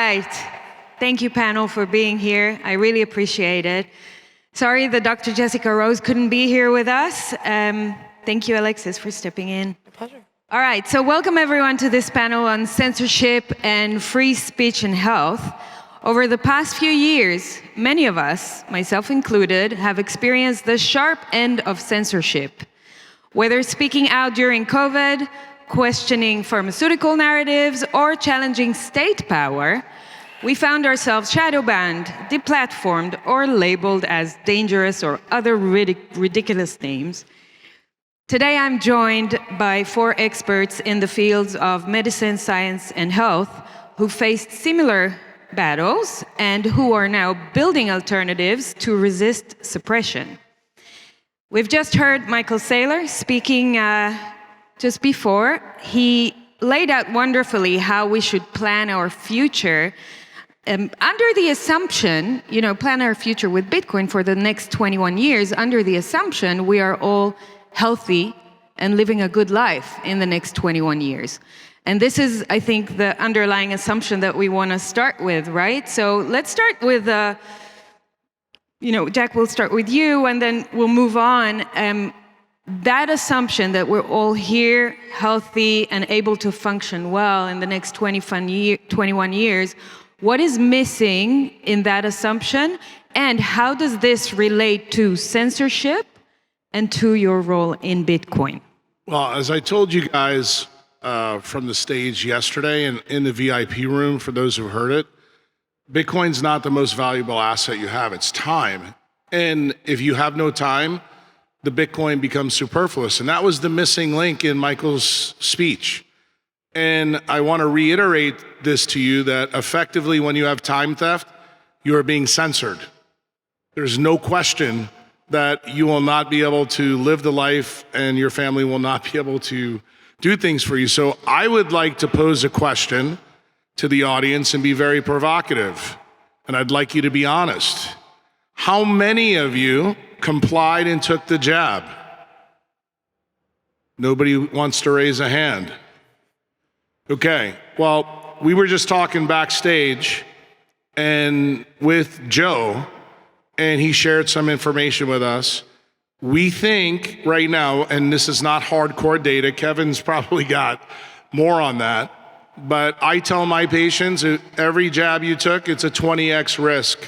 right. Thank you, panel, for being here. I really appreciate it. Sorry that Dr. Jessica Rose couldn't be here with us. Thank you, Alexis, for stepping in. My pleasure. All right, so welcome everyone to this panel on censorship and free speech and health. Over the past few years, many of us, myself included, have experienced the sharp end of censorship. Whether speaking out during COVID, questioning pharmaceutical narratives, or challenging state power, we found ourselves shadow banned, deplatformed, or labeled as dangerous or other ridiculous names. Today I'm joined by 4 experts in the fields of medicine, science, and health who faced similar battles and who are now building alternatives to resist suppression. We've just heard Michael Saylor speaking just before. He laid out wonderfully how we should plan our future under the assumption, plan our future with Bitcoin for the next 21 years, under the assumption we are all healthy and living a good life in the next 21 years. And this is, I think, the underlying assumption that we want to start with, right? So let's start with, Jack, we'll start with you, and then we'll move on. That assumption that we're all here, healthy, and able to function well in the next 21 years, what is missing in that assumption, and how does this relate to censorship and to your role in Bitcoin? Well, as I told you guys from the stage yesterday and in the VIP room, for those who heard it, Bitcoin's not the most valuable asset you have, it's time. And if you have no time, the Bitcoin becomes superfluous. And that was the missing link in Michael's speech. And I want to reiterate this to you, that effectively when you have time theft, you are being censored. There's no question that you will not be able to live the life and your family will not be able to do things for you. So I would like to pose a question to the audience and be very provocative. And I'd like you to be honest. How many of you complied and took the jab? Nobody wants to raise a hand. Okay, well, we were just talking backstage and with Joe, and he shared some information with us. We think right now, and this is not hardcore data, Kevin's probably got more on that, but I tell my patients every jab you took, it's a 20x risk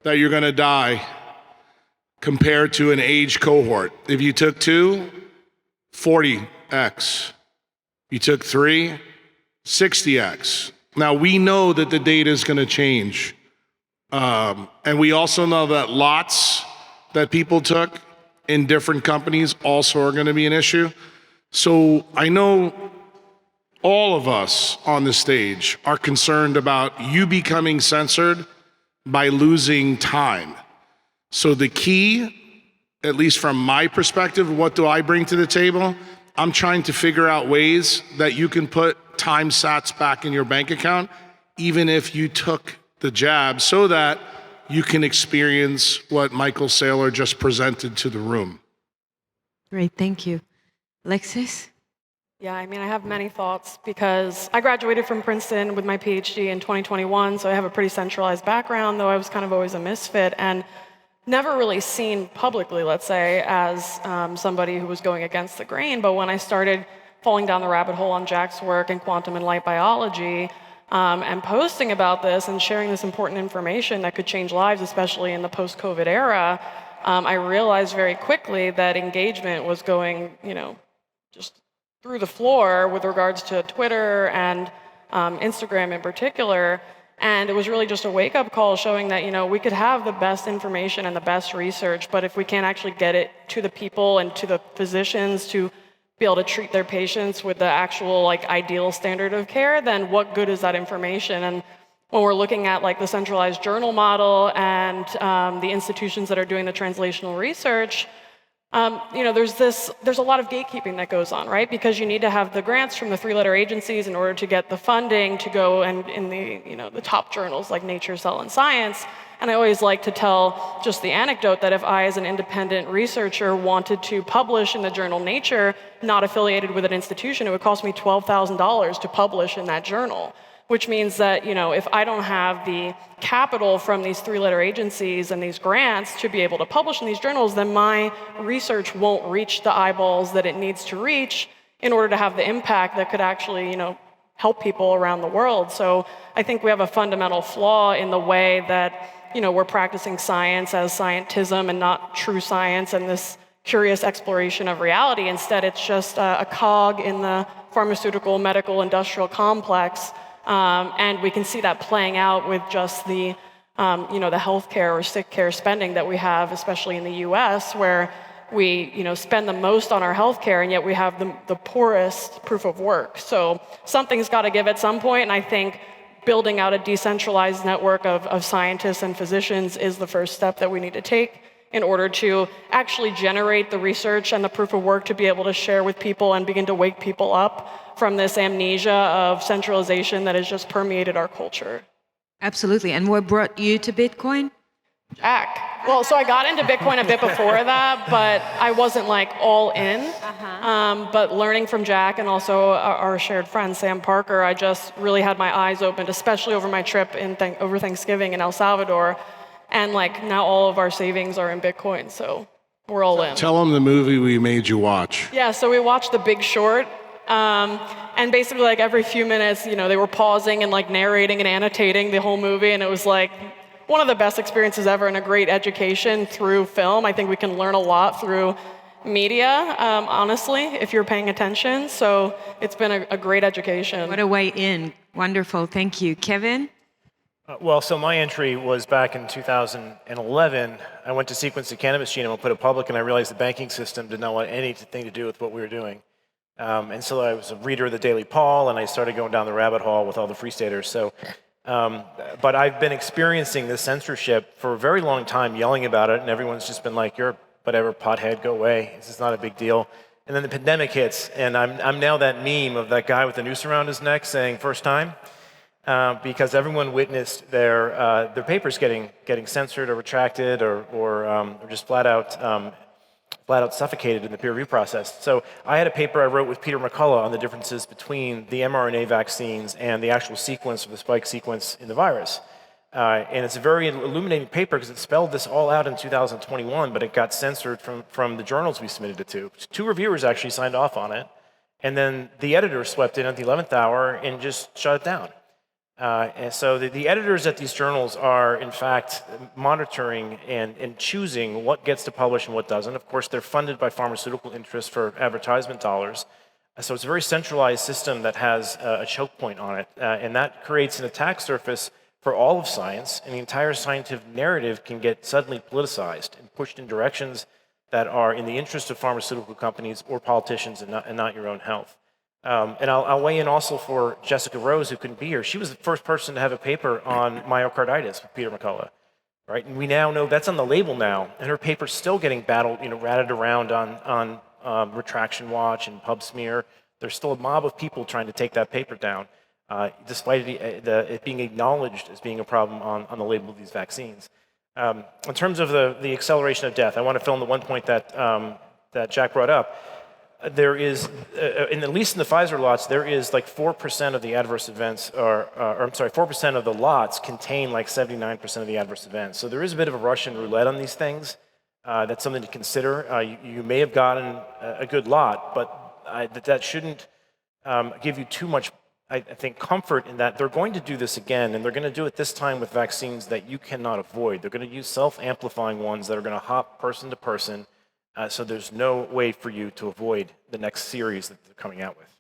that you're gonna die compared to an age cohort. If you took 2, 40x. You took 3, 60x. Now we know that the data is gonna change. And we also know that lots that people took in different companies also are gonna be an issue. So I know all of us on the stage are concerned about you becoming censored by losing time. So the key, at least from my perspective, what do I bring to the table? I'm trying to figure out ways that you can put time sats back in your bank account, even if you took the jab, so that you can experience what Michael Saylor just presented to the room. Great, thank you. Alexis? Yeah, I mean, I have many thoughts because I graduated from Princeton with my PhD in 2021, so I have a pretty centralized background, though I was kind of always a misfit and never really seen publicly, let's say, as somebody who was going against the grain. But when I started falling down the rabbit hole on Jack's work in quantum and light biology, and posting about this and sharing this important information that could change lives, especially in the post-COVID era, I realized very quickly that engagement was going, just through the floor with regards to Twitter and Instagram in particular. And it was really just a wake-up call showing that, we could have the best information and the best research, but if we can't actually get it to the people and to the physicians to be able to treat their patients with the actual ideal standard of care, then what good is that information? And when we're looking at the centralized journal model and the institutions that are doing the translational research, there's a lot of gatekeeping that goes on, right? Because you need to have the grants from the 3-letter agencies in order to get the funding to go and in the top journals like Nature, Cell, and Science. And I always like to tell just the anecdote that if I, as an independent researcher, wanted to publish in the journal Nature, not affiliated with an institution, it would cost me $12,000 to publish in that journal. which means that, if I don't have the capital from these three-letter agencies and these grants to be able to publish in these journals, then my research won't reach the eyeballs that it needs to reach in order to have the impact that could actually, help people around the world. So I think we have a fundamental flaw in the way that, we're practicing science as scientism and not true science and this curious exploration of reality. Instead, it's just a cog in the pharmaceutical, medical, industrial complex. And we can see that playing out with just the healthcare or sick care spending that we have, especially in the US, where we spend the most on our healthcare, and yet we have the poorest proof of work. So something's got to give at some point, and I think building out a decentralized network of scientists and physicians is the first step that we need to take in order to actually generate the research and the proof of work to be able to share with people and begin to wake people up from this amnesia of centralization that has just permeated our culture. Absolutely. And what brought you to Bitcoin? Jack. Well, so I got into Bitcoin a bit before that, but I wasn't like all in. But learning from Jack and also our shared friend, Sam Parker, I just really had my eyes opened, especially over my trip over Thanksgiving in El Salvador. And now all of our savings are in Bitcoin, so we're all in. Tell them the movie we made you watch. Yeah, so we watched The Big Short. And basically every few minutes, they were pausing and narrating and annotating the whole movie, and it was one of the best experiences ever and a great education through film. I think we can learn a lot through media, honestly, if you're paying attention. So it's been a great education. What a way in. Wonderful. Thank you. Kevin? So my entry was back in 2011. I went to sequence the cannabis genome and put it public, and I realized the banking system did not want anything to do with what we were doing. And so I was a reader of the Daily Paul, and I started going down the rabbit hole with all the free staters. But I've been experiencing this censorship for a very long time, yelling about it, and everyone's just been like, "You're whatever, pothead, go away. This is not a big deal." And then the pandemic hits, and I'm now that meme of that guy with the noose around his neck saying "first time," because everyone witnessed their papers getting censored or retracted or just flat out suffocated in the peer review process. So I had a paper I wrote with Peter McCullough on the differences between the mRNA vaccines and the actual sequence of the spike sequence in the virus. And it's a very illuminating paper because it spelled this all out in 2021, but it got censored from the journals we submitted it to. 2 reviewers actually signed off on it, and then the editor swept in at the 11th hour and just shut it down. And so the editors at these journals are, in fact, monitoring and choosing what gets to publish and what doesn't. Of course, they're funded by pharmaceutical interests for advertisement dollars. So it's a very centralized system that has a choke point on it. And that creates an attack surface for all of science, and the entire scientific narrative can get suddenly politicized and pushed in directions that are in the interest of pharmaceutical companies or politicians and not your own health. And I'll weigh in also for Jessica Rose, who couldn't be here. She was the first person to have a paper on myocarditis with Peter McCullough, right? And we now know that's on the label now, and her paper's still getting ratted around on Retraction Watch and PubSmear. There's still a mob of people trying to take that paper down, despite it being acknowledged as being a problem on the label of these vaccines. In terms of the acceleration of death, I want to fill in the one point that Jack brought up. There is, at least in the Pfizer lots, there is 4% of the adverse events, 4% of the lots contain 79% of the adverse events. So there is a bit of a Russian roulette on these things. That's something to consider. You may have gotten a good lot, but that shouldn't give you too much, I think, comfort in that they're going to do this again, and they're going to do it this time with vaccines that you cannot avoid. They're going to use self-amplifying ones that are going to hop person to person. So there's no way for you to avoid the next series that they're coming out with.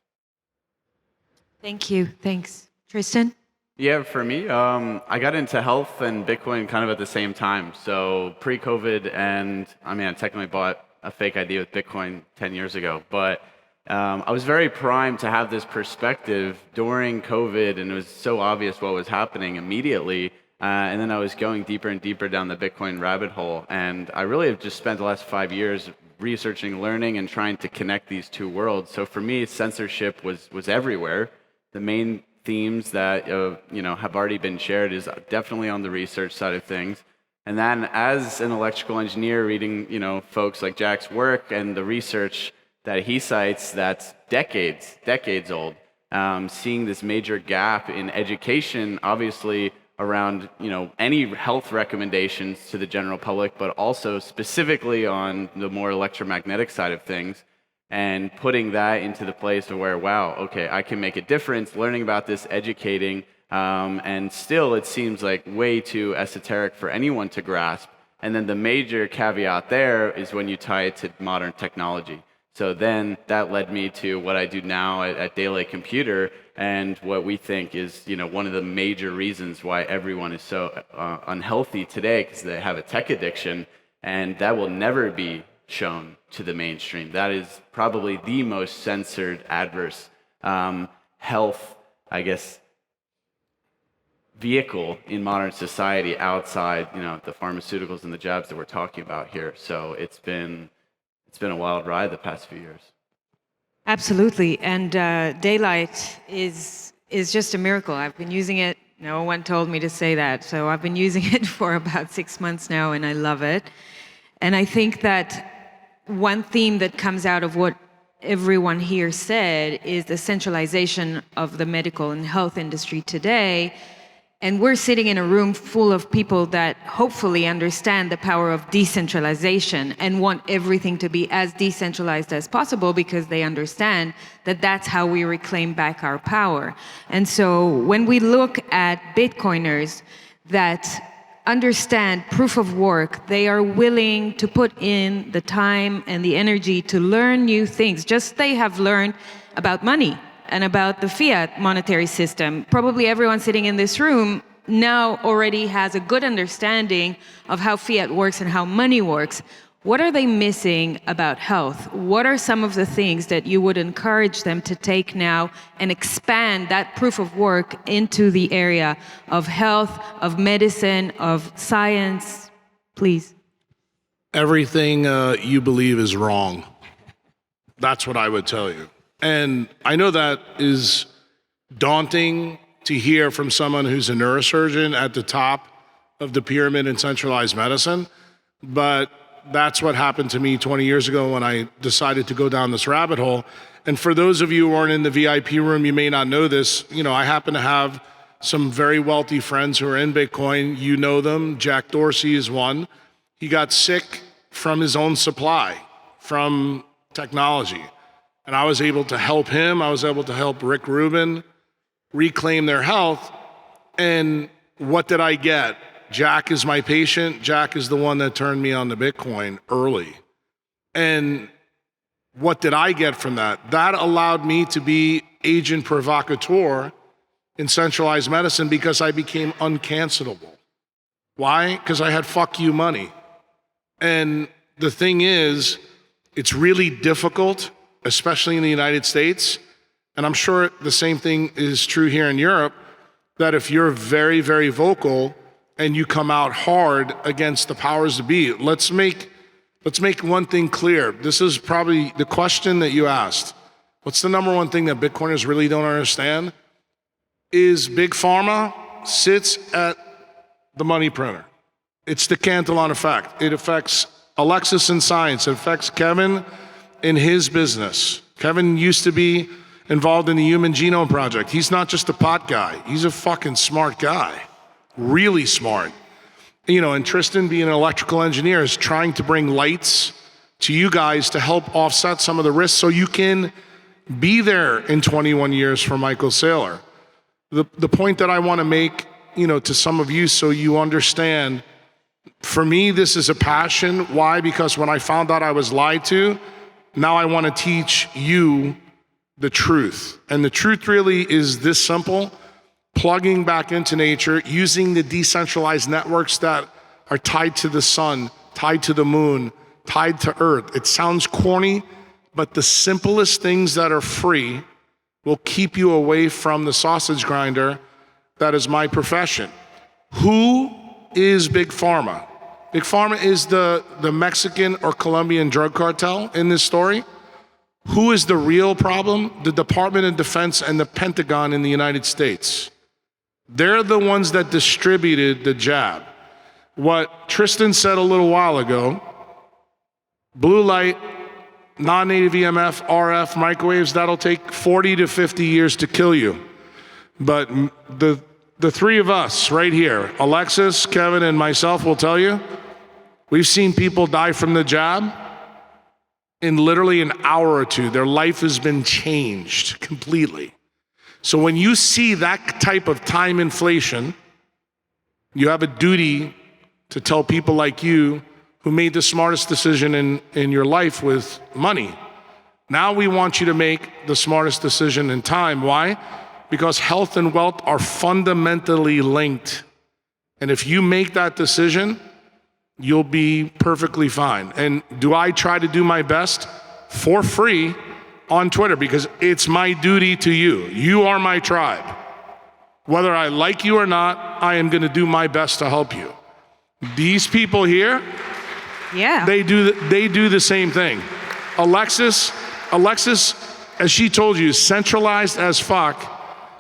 Thank you. Thanks. Tristan? Yeah, for me, I got into health and Bitcoin kind of at the same time. So pre-COVID, and I technically bought a fake ID with Bitcoin 10 years ago. But I was very primed to have this perspective during COVID, and it was so obvious what was happening immediately. And then I was going deeper and deeper down the Bitcoin rabbit hole. And I really have just spent the last 5 years researching, learning, and trying to connect these two worlds. So for me, censorship was everywhere. The main themes that have already been shared is definitely on the research side of things. And then as an electrical engineer, reading folks like Jack's work and the research that he cites that's decades old, seeing this major gap in education, obviously around any health recommendations to the general public, but also specifically on the more electromagnetic side of things, and putting that into the place of where, wow, okay, I can make a difference, learning about this, educating, and still it seems like way too esoteric for anyone to grasp. And then the major caveat there is when you tie it to modern technology. So then that led me to what I do now at Daylight Computer, and what we think is one of the major reasons why everyone is so unhealthy today, because they have a tech addiction, and that will never be shown to the mainstream. That is probably the most censored adverse health, I guess, vehicle in modern society outside the pharmaceuticals and the jabs that we're talking about here. So it's been a wild ride the past few years. Absolutely, and Daylight is just a miracle. I've been using it. No one told me to say that, so I've been using it for about 6 months now, and I love it. And I think that one theme that comes out of what everyone here said is the centralization of the medical and health industry today. And we're sitting in a room full of people that hopefully understand the power of decentralization and want everything to be as decentralized as possible, because they understand that that's how we reclaim back our power. And so when we look at Bitcoiners that understand proof of work, they are willing to put in the time and the energy to learn new things, just they have learned about money and about the fiat monetary system. Probably everyone sitting in this room now already has a good understanding of how fiat works and how money works. What are they missing about health? What are some of the things that you would encourage them to take now and expand that proof of work into the area of health, of medicine, of science? Please. Everything you believe is wrong. That's what I would tell you. And I know that is daunting to hear from someone who's a neurosurgeon at the top of the pyramid in centralized medicine, but that's what happened to me 20 years ago when I decided to go down this rabbit hole. And for those of you who aren't in the VIP room, you may not know this. I happen to have some very wealthy friends who are in Bitcoin. You know them. Jack Dorsey is one. He got sick from his own supply, from technology. And I was able to help him. I was able to help Rick Rubin reclaim their health. And what did I get? Jack is my patient. Jack is the one that turned me on to Bitcoin early. And what did I get from that? That allowed me to be agent provocateur in centralized medicine, because I became uncancelable. Why? Because I had fuck you money. And the thing is, it's really difficult, especially in the United States, and I'm sure the same thing is true here in Europe, that if you're very, very vocal and you come out hard against the powers to be, let's make one thing clear. This is probably the question that you asked. What's the number one thing that Bitcoiners really don't understand? Is Big Pharma sits at the money printer. It's the Cantillon effect. It affects Alexis in science. It affects Kevin in his business. Kevin used to be involved in the Human Genome Project. He's not just a pot guy. He's a fucking smart guy. Really smart. And Tristan, being an electrical engineer, is trying to bring lights to you guys to help offset some of the risks so you can be there in 21 years for Michael Saylor. The point that I want to make, to some of you so you understand, for me, this is a passion. Why? Because when I found out I was lied to, now I want to teach you the truth. And the truth really is this simple: plugging back into nature, using the decentralized networks that are tied to the sun, tied to the moon, tied to earth. It sounds corny, but the simplest things that are free will keep you away from the sausage grinder that is my profession. Who is Big Pharma? Big Pharma is the Mexican or Colombian drug cartel in this story. Who is the real problem? The Department of Defense and the Pentagon in the United States. They're the ones that distributed the jab. What Tristan said a little while ago, blue light non-native EMF, RF, microwaves, that'll take 40 to 50 years to kill you. But the three of us right here, Alexis, Kevin, and myself will tell you, we've seen people die from the jab in literally an hour or two. Their life has been changed completely. So when you see that type of time inflation, you have a duty to tell people like you who made the smartest decision in your life with money. Now we want you to make the smartest decision in time. Why? Because health and wealth are fundamentally linked. And if you make that decision, you'll be perfectly fine. And do I try to do my best for free on Twitter? Because it's my duty to you. You are my tribe. Whether I like you or not, I am going to do my best to help you. These people here, they do the same thing. Alexis, as she told you, centralized as fuck,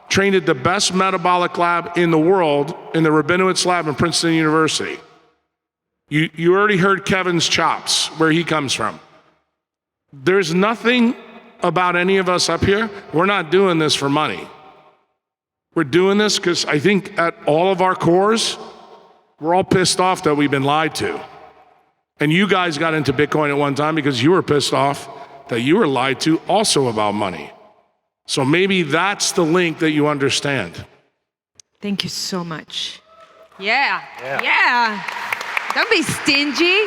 trained at the best metabolic lab in the world, in the Rabinowitz lab in Princeton University. You already heard Kevin's chops, where he comes from. There's nothing about any of us up here. We're not doing this for money. We're doing this because I think at all of our cores, we're all pissed off that we've been lied to. And you guys got into Bitcoin at one time because you were pissed off that you were lied to also about money. So maybe that's the link that you understand. Thank you so much. Yeah. Don't be stingy.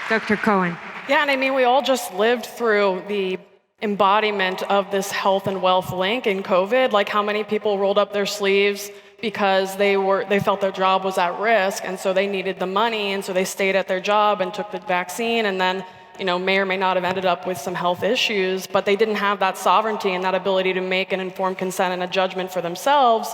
Dr. Cowan. Yeah, and I mean, we all just lived through the embodiment of this health and wealth link in COVID. Like how many people rolled up their sleeves because they felt their job was at risk, and so they needed the money, and so they stayed at their job and took the vaccine, and then may or may not have ended up with some health issues, but they didn't have that sovereignty and that ability to make an informed consent and a judgment for themselves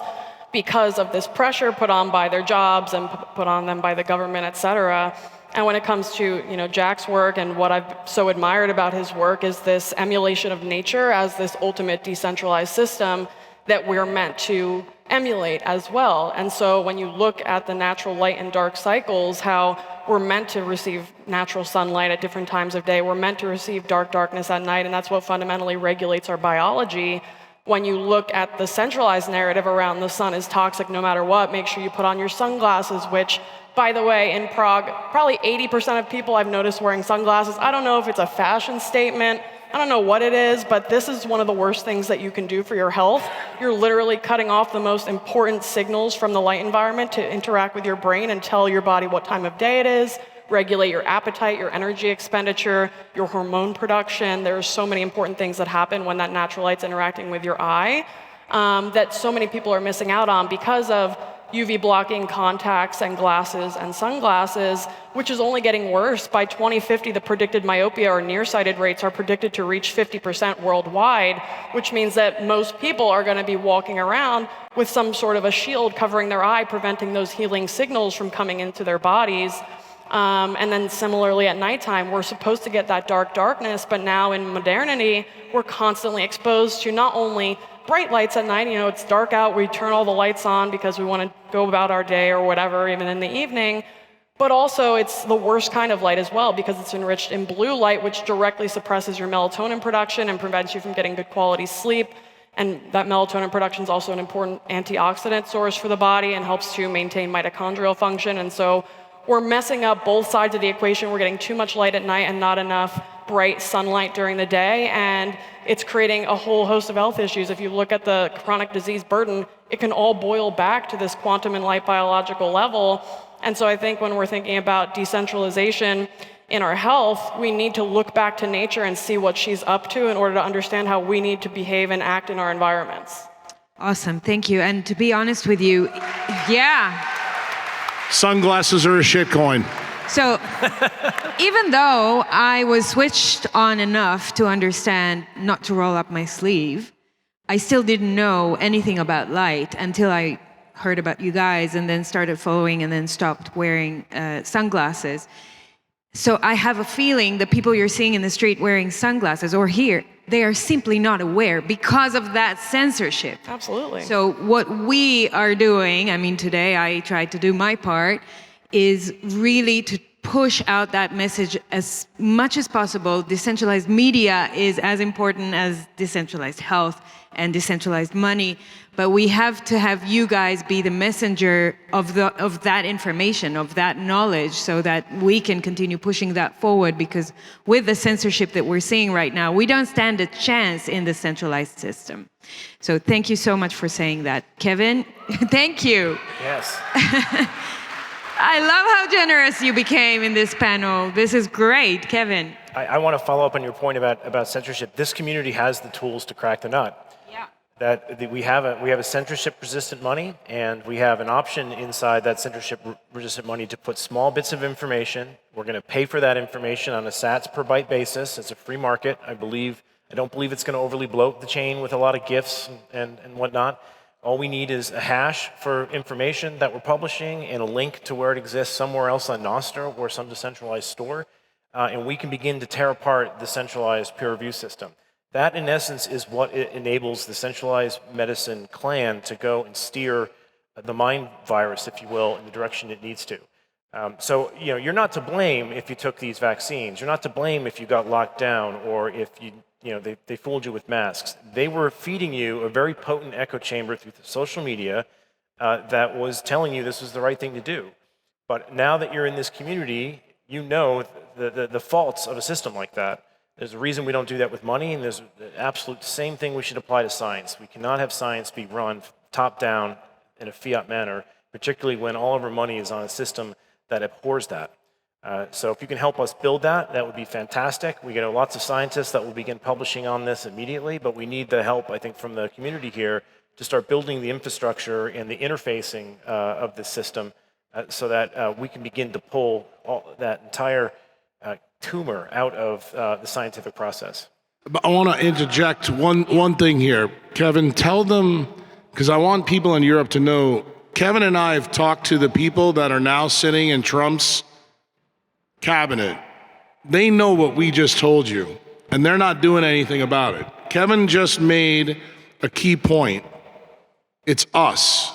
because of this pressure put on by their jobs and put on them by the government, et cetera. And when it comes to Jack's work, and what I've so admired about his work is this emulation of nature as this ultimate decentralized system that we're meant to emulate as well. And so when you look at the natural light and dark cycles, how we're meant to receive natural sunlight at different times of day, we're meant to receive darkness at night, and that's what fundamentally regulates our biology. When you look at the centralized narrative around the sun is toxic no matter what, make sure you put on your sunglasses, which, by the way, in Prague, probably 80% of people I've noticed wearing sunglasses. I don't know if it's a fashion statement, I don't know what it is, but this is one of the worst things that you can do for your health. You're literally cutting off the most important signals from the light environment to interact with your brain and tell your body what time of day it is, regulate your appetite, your energy expenditure, your hormone production. There's so many important things that happen when that natural light's interacting with your eye that so many people are missing out on because of UV blocking contacts and glasses and sunglasses, which is only getting worse. By 2050, the predicted myopia or nearsighted rates are predicted to reach 50% worldwide, which means that most people are going to be walking around with some sort of a shield covering their eye, preventing those healing signals from coming into their bodies. And then similarly at nighttime, we're supposed to get that darkness, but now in modernity, we're constantly exposed to not only bright lights at night, it's dark out, we turn all the lights on because we want to go about our day or whatever, even in the evening, but also it's the worst kind of light as well because it's enriched in blue light, which directly suppresses your melatonin production and prevents you from getting good quality sleep. And that melatonin production is also an important antioxidant source for the body and helps to maintain mitochondrial function. And so we're messing up both sides of the equation. We're getting too much light at night and not enough bright sunlight during the day, and it's creating a whole host of health issues. If you look at the chronic disease burden, it can all boil back to this quantum and light biological level. And so I think when we're thinking about decentralization in our health, we need to look back to nature and see what she's up to in order to understand how we need to behave and act in our environments. Awesome, thank you. And to be honest with you, Sunglasses are a shitcoin. So even though I was switched on enough to understand not to roll up my sleeve, I still didn't know anything about light until I heard about you guys and then started following and then stopped wearing sunglasses. So I have a feeling the people you're seeing in the street wearing sunglasses or here, they are simply not aware because of that censorship. Absolutely. So what we are doing, today I tried to do my part, is really to push out that message as much as possible. Decentralized media is as important as decentralized health and decentralized money, but we have to have you guys be the messenger of that information, of that knowledge, so that we can continue pushing that forward, because with the censorship that we're seeing right now, we don't stand a chance in the centralized system. So thank you so much for saying that. Kevin, thank you. Yes. I love how generous you became in this panel. This is great, Kevin. I want to follow up on your point about censorship. This community has the tools to crack the nut. That we have a censorship-resistant money, and we have an option inside that censorship-resistant money to put small bits of information. We're going to pay for that information on a sats per byte basis. It's a free market. I don't believe it's going to overly bloat the chain with a lot of gifts and whatnot. All we need is a hash for information that we're publishing and a link to where it exists somewhere else on Nostr or some decentralized store, and we can begin to tear apart the centralized peer review system. That, in essence, is what enables the centralized medicine clan to go and steer the mind virus, if you will, in the direction it needs to. So, you're not to blame if you took these vaccines. You're not to blame if you got locked down or if they fooled you with masks. They were feeding you a very potent echo chamber through social media that was telling you this was the right thing to do. But now that you're in this community, you know the faults of a system like that. There's a reason we don't do that with money, and there's the absolute same thing we should apply to science. We cannot have science be run top-down in a fiat manner, particularly when all of our money is on a system that abhors that. So if you can help us build that, that would be fantastic. We get lots of scientists that will begin publishing on this immediately, but we need the help, I think, from the community here to start building the infrastructure and the interfacing of this system so that we can begin to pull that entire tumor out of the scientific process. I want to interject one thing here. Kevin, tell them, because I want people in Europe to know, Kevin and I have talked to the people that are now sitting in Trump's cabinet. They know what we just told you, and they're not doing anything about it. Kevin just made a key point. It's us.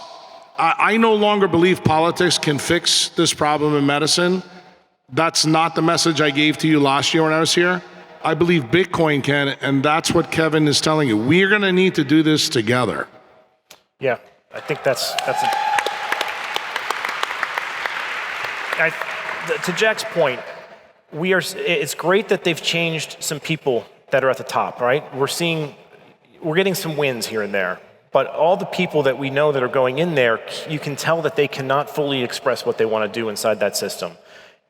I no longer believe politics can fix this problem in medicine. That's not the message I gave to you last year when I was here. I believe Bitcoin can, and that's what Kevin is telling you. We're going to need to do this together. Yeah, I think that's to Jack's point, it's great that they've changed some people that are at the top, right? We're getting some wins here and there, but all the people that we know that are going in there, you can tell that they cannot fully express what they want to do inside that system.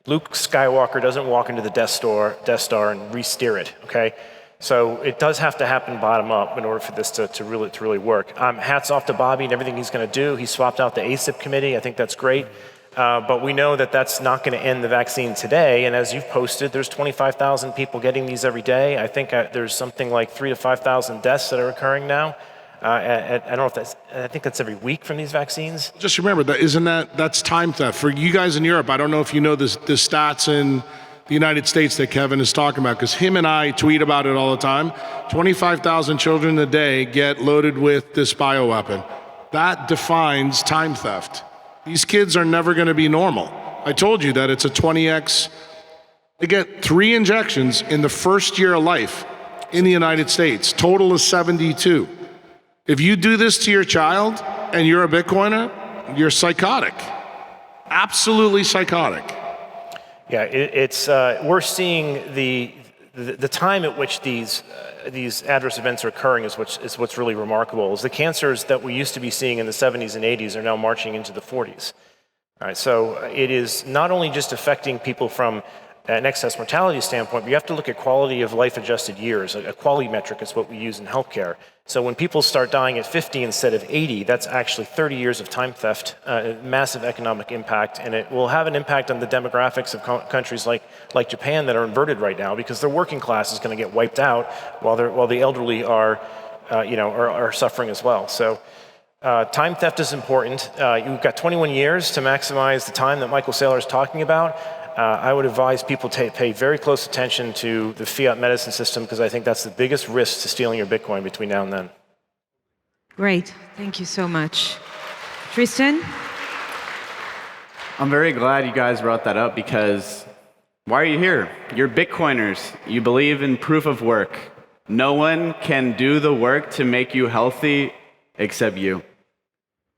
Luke Skywalker doesn't walk into the Death Star and re-steer it, okay? So it does have to happen bottom up in order for this to really work. Hats off to Bobby and everything he's going to do. He swapped out the ACIP committee. I think that's great. But we know that that's not going to end the vaccine today. And as you've posted, there's 25,000 people getting these every day. I think there's something like 3,000 to 5,000 deaths that are occurring now. I don't know if I think that's every week from these vaccines. Just remember that's time theft. For you guys in Europe, I don't know if you know the stats in the United States that Kevin is talking about, because him and I tweet about it all the time. 25,000 children a day get loaded with this bioweapon. That defines time theft. These kids are never going to be normal. I told you that it's a 20x. They get 3 injections in the first year of life in the United States. Total is 72. If you do this to your child and you're a Bitcoiner, you're psychotic. Absolutely psychotic. Yeah, we're seeing the time at which these adverse events are occurring is what's really remarkable. Is the cancers that we used to be seeing in the 70s and 80s are now marching into the 40s. All right, so it is not only just affecting people from an excess mortality standpoint, but you have to look at quality of life adjusted years. A quality metric is what we use in healthcare. So when people start dying at 50 instead of 80, that's actually 30 years of time theft, massive economic impact, and it will have an impact on the demographics of countries like Japan that are inverted right now, because their working class is going to get wiped out while the elderly are suffering as well. So time theft is important. You've got 21 years to maximize the time that Michael Saylor is talking about. I would advise people to pay very close attention to the fiat medicine system, because I think that's the biggest risk to stealing your Bitcoin between now and then. Great. Thank you so much. Tristan? I'm very glad you guys brought that up, because Why are you here? You're Bitcoiners. You believe in proof of work. No one can do the work to make you healthy except you.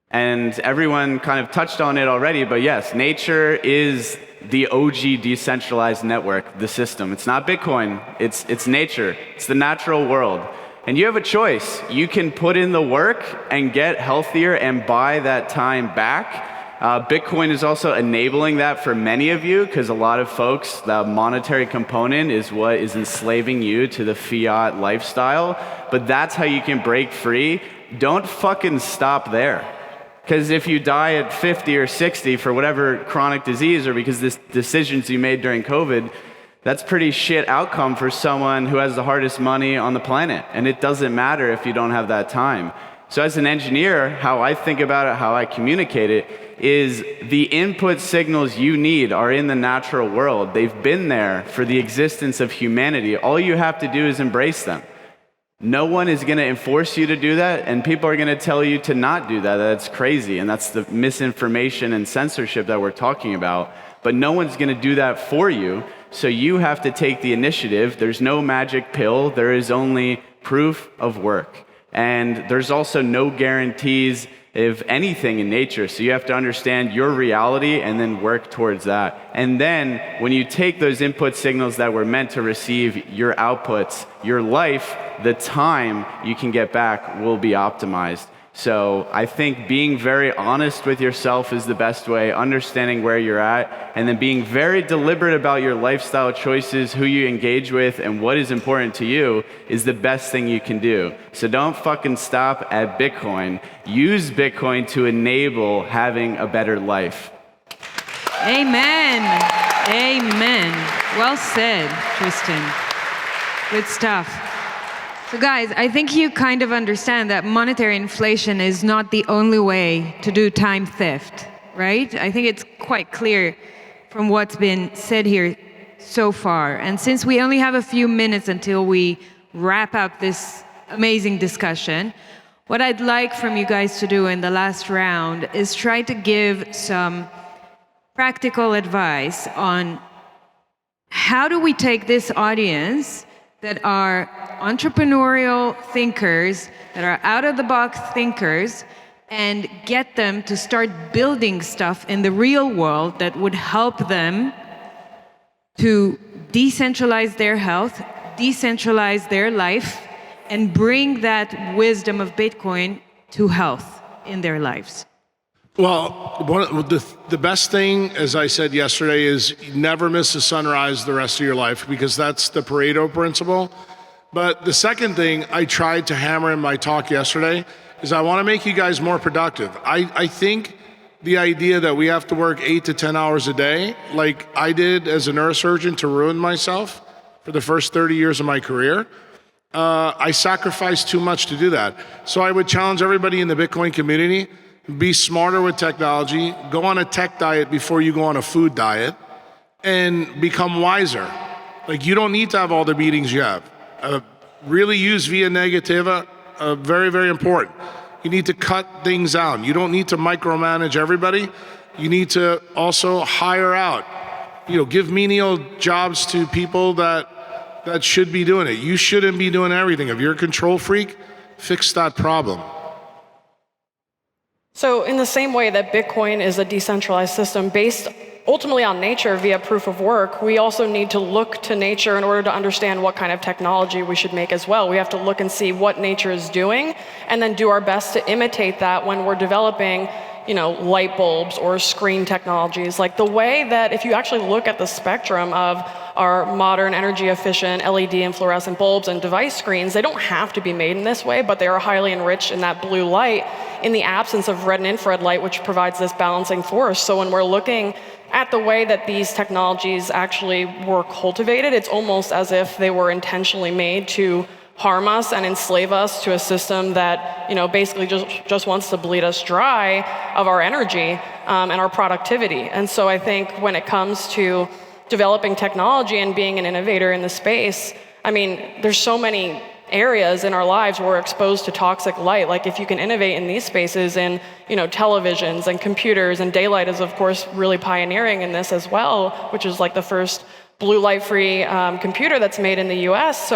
And everyone kind of touched on it already, but yes, nature is the OG decentralized network, the system. It's not Bitcoin, it's nature. It's the natural world. And you have a choice. You can put in the work and get healthier and buy that time back. Bitcoin is also enabling that for many of you, because a lot of folks, the monetary component is what is enslaving you to the fiat lifestyle. But that's how you can break free. Don't fucking stop there. Because if you die at 50 or 60 for whatever chronic disease, or because this decisions you made during COVID, that's pretty shit outcome for someone who has the hardest money on the planet. And it doesn't matter if you don't have that time. So as an engineer, how I think about it, how I communicate it, is the input signals you need are in the natural world. They've been there for the existence of humanity. All you have to do is embrace them. No one is going to enforce you to do that, and people are going to tell you to not do that. That's crazy, and that's the misinformation and censorship that we're talking about. But no one's going to do that for you, so you have to take the initiative. There's no magic pill. There is only proof of work. And there's also no guarantees of anything in nature, so you have to understand your reality and then work towards that. And then when you take those input signals that were meant to receive your outputs, your life, the time you can get back will be optimized. So I think being very honest with yourself is the best way, understanding where you're at, and then being very deliberate about your lifestyle choices, who you engage with, and what is important to you is the best thing you can do. So don't fucking stop at Bitcoin. Use Bitcoin to enable having a better life. Amen. Amen. Well said, Tristan. Good stuff. So guys, I think you kind of understand that monetary inflation is not the only way to do time theft, right? I think it's quite clear from what's been said here so far. And since we only have a few minutes until we wrap up this amazing discussion, what I'd like from you guys to do in the last round is try to give some practical advice on how do we take this audience that are entrepreneurial thinkers, that are out-of-the-box thinkers, and get them to start building stuff in the real world that would help them to decentralize their health, decentralize their life, and bring that wisdom of Bitcoin to health in their lives. Well, the best thing, as I said yesterday, is never miss a sunrise the rest of your life, because that's the Pareto principle. But the second thing I tried to hammer in my talk yesterday is I want to make you guys more productive. I think the idea that we have to work 8 to 10 hours a day, like I did as a neurosurgeon to ruin myself for the first 30 years of my career, I sacrificed too much to do that. So I would challenge everybody in the Bitcoin community, be smarter with technology, go on a tech diet before you go on a food diet, and become wiser. Like, you don't need to have all the meetings you have. Really use via negativa, very, very important. You need to cut things out. You don't need to micromanage everybody. You need to also hire out. Give menial jobs to people that should be doing it. You shouldn't be doing everything. If you're a control freak, fix that problem. So in the same way that Bitcoin is a decentralized system based ultimately on nature via proof of work, we also need to look to nature in order to understand what kind of technology we should make as well. We have to look and see what nature is doing and then do our best to imitate that when we're developing, light bulbs or screen technologies. Like the way that if you actually look at the spectrum of our modern energy efficient LED and fluorescent bulbs and device screens, they don't have to be made in this way, but they are highly enriched in that blue light in the absence of red and infrared light, which provides this balancing force. So when we're looking at the way that these technologies actually were cultivated, it's almost as if they were intentionally made to harm us and enslave us to a system that basically just wants to bleed us dry of our energy and our productivity. And so I think when it comes to developing technology and being an innovator in the space, there's so many areas in our lives where we're exposed to toxic light. Like if you can innovate in these spaces in televisions and computers, and daylight is of course really pioneering in this as well, which is like the first blue light-free computer that's made in the US.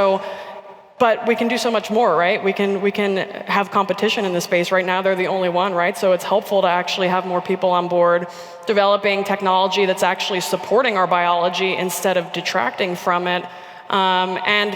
But we can do so much more, right? We can have competition in the space. Right now, they're the only one, right? So it's helpful to actually have more people on board developing technology that's actually supporting our biology instead of detracting from it. And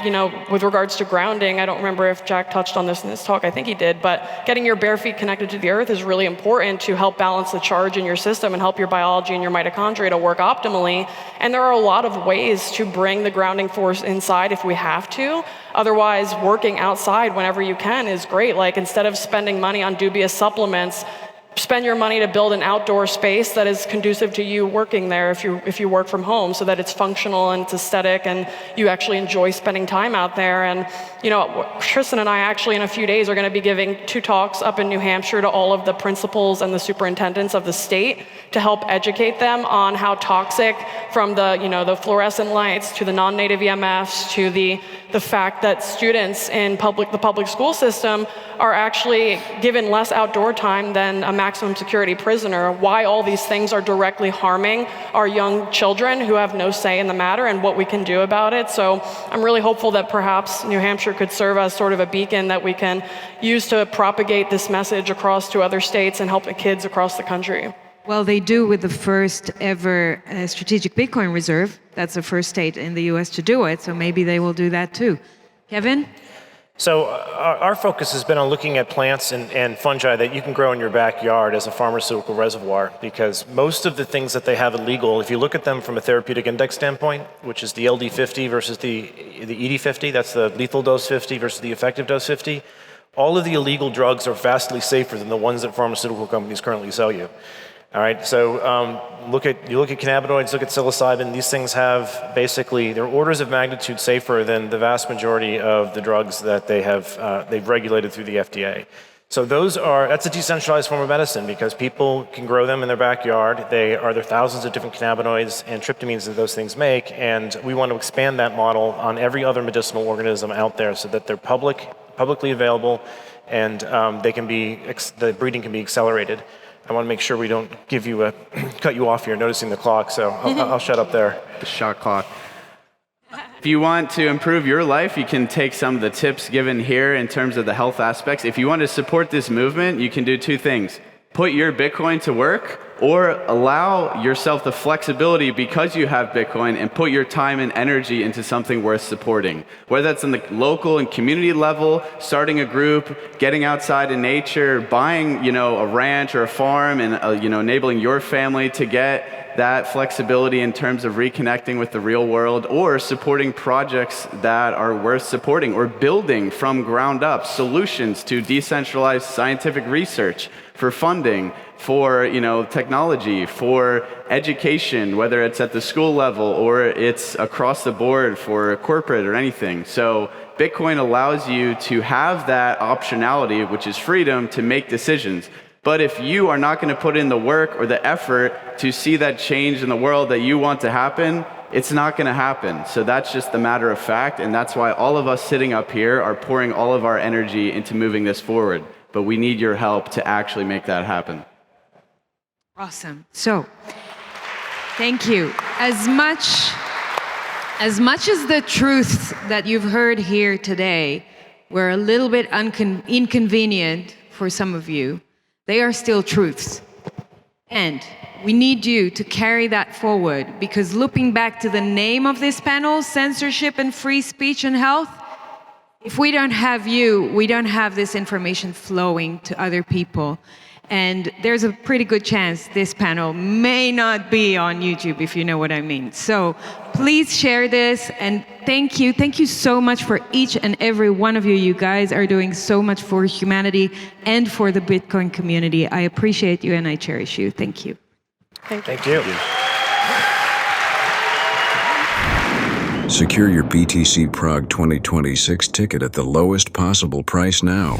with regards to grounding, I don't remember if Jack touched on this in his talk, I think he did, but getting your bare feet connected to the earth is really important to help balance the charge in your system and help your biology and your mitochondria to work optimally. And there are a lot of ways to bring the grounding force inside if we have to. Otherwise, working outside whenever you can is great. Like, instead of spending money on dubious supplements, spend your money to build an outdoor space that is conducive to you working there if you work from home, so that it's functional and it's aesthetic and you actually enjoy spending time out there. And Tristan and I actually in a few days are going to be giving 2 talks up in New Hampshire to all of the principals and the superintendents of the state to help educate them on how toxic, from the fluorescent lights to the non-native EMFs to the fact that students in the public school system are actually given less outdoor time than a maximum security prisoner, why all these things are directly harming our young children who have no say in the matter, and what we can do about it. So I'm really hopeful that perhaps New Hampshire could serve as sort of a beacon that we can use to propagate this message across to other states and help the kids across the country. Well, they do with the first ever strategic Bitcoin reserve. That's the first state in the US to do it, so maybe they will do that too. Kevin? So our focus has been on looking at plants and fungi that you can grow in your backyard as a pharmaceutical reservoir, because most of the things that they have illegal, if you look at them from a therapeutic index standpoint, which is the LD50 versus the ED50, that's the lethal dose 50 versus the effective dose 50, all of the illegal drugs are vastly safer than the ones that pharmaceutical companies currently sell you. All right, so you look at cannabinoids, look at psilocybin. These things have basically, they're orders of magnitude safer than the vast majority of the drugs that they've regulated through the FDA. So that's a decentralized form of medicine, because people can grow them in their backyard. There are thousands of different cannabinoids and tryptamines that those things make, and we want to expand that model on every other medicinal organism out there so that they're publicly available, and the breeding can be accelerated. I want to make sure we don't cut you off here, noticing the clock, so I'll shut up there. The shot clock. If you want to improve your life, you can take some of the tips given here in terms of the health aspects. If you want to support this movement, you can do 2 things. Put your Bitcoin to work, or allow yourself the flexibility because you have Bitcoin and put your time and energy into something worth supporting. Whether that's on the local and community level, starting a group, getting outside in nature, buying, a ranch or a farm, and enabling your family to get that flexibility in terms of reconnecting with the real world, or supporting projects that are worth supporting, or building from ground up solutions to decentralized scientific research for funding, for technology, for education, whether it's at the school level or it's across the board for corporate or anything. So Bitcoin allows you to have that optionality, which is freedom to make decisions. But if you are not going to put in the work or the effort to see that change in the world that you want to happen, it's not going to happen. So that's just the matter of fact, and that's why all of us sitting up here are pouring all of our energy into moving this forward. But we need your help to actually make that happen. Awesome. So, thank you. As much as the truths that you've heard here today were a little bit inconvenient for some of you, they are still truths. And we need you to carry that forward, because looping back to the name of this panel, Censorship and Free Speech and Health, if we don't have you, we don't have this information flowing to other people. And there's a pretty good chance this panel may not be on YouTube, if you know what I mean. So please share this, and thank you. Thank you so much for each and every one of you. You guys are doing so much for humanity and for the Bitcoin community. I appreciate you and I cherish you. Thank you. Thank you. Secure your BTC Prague 2026 ticket at the lowest possible price now.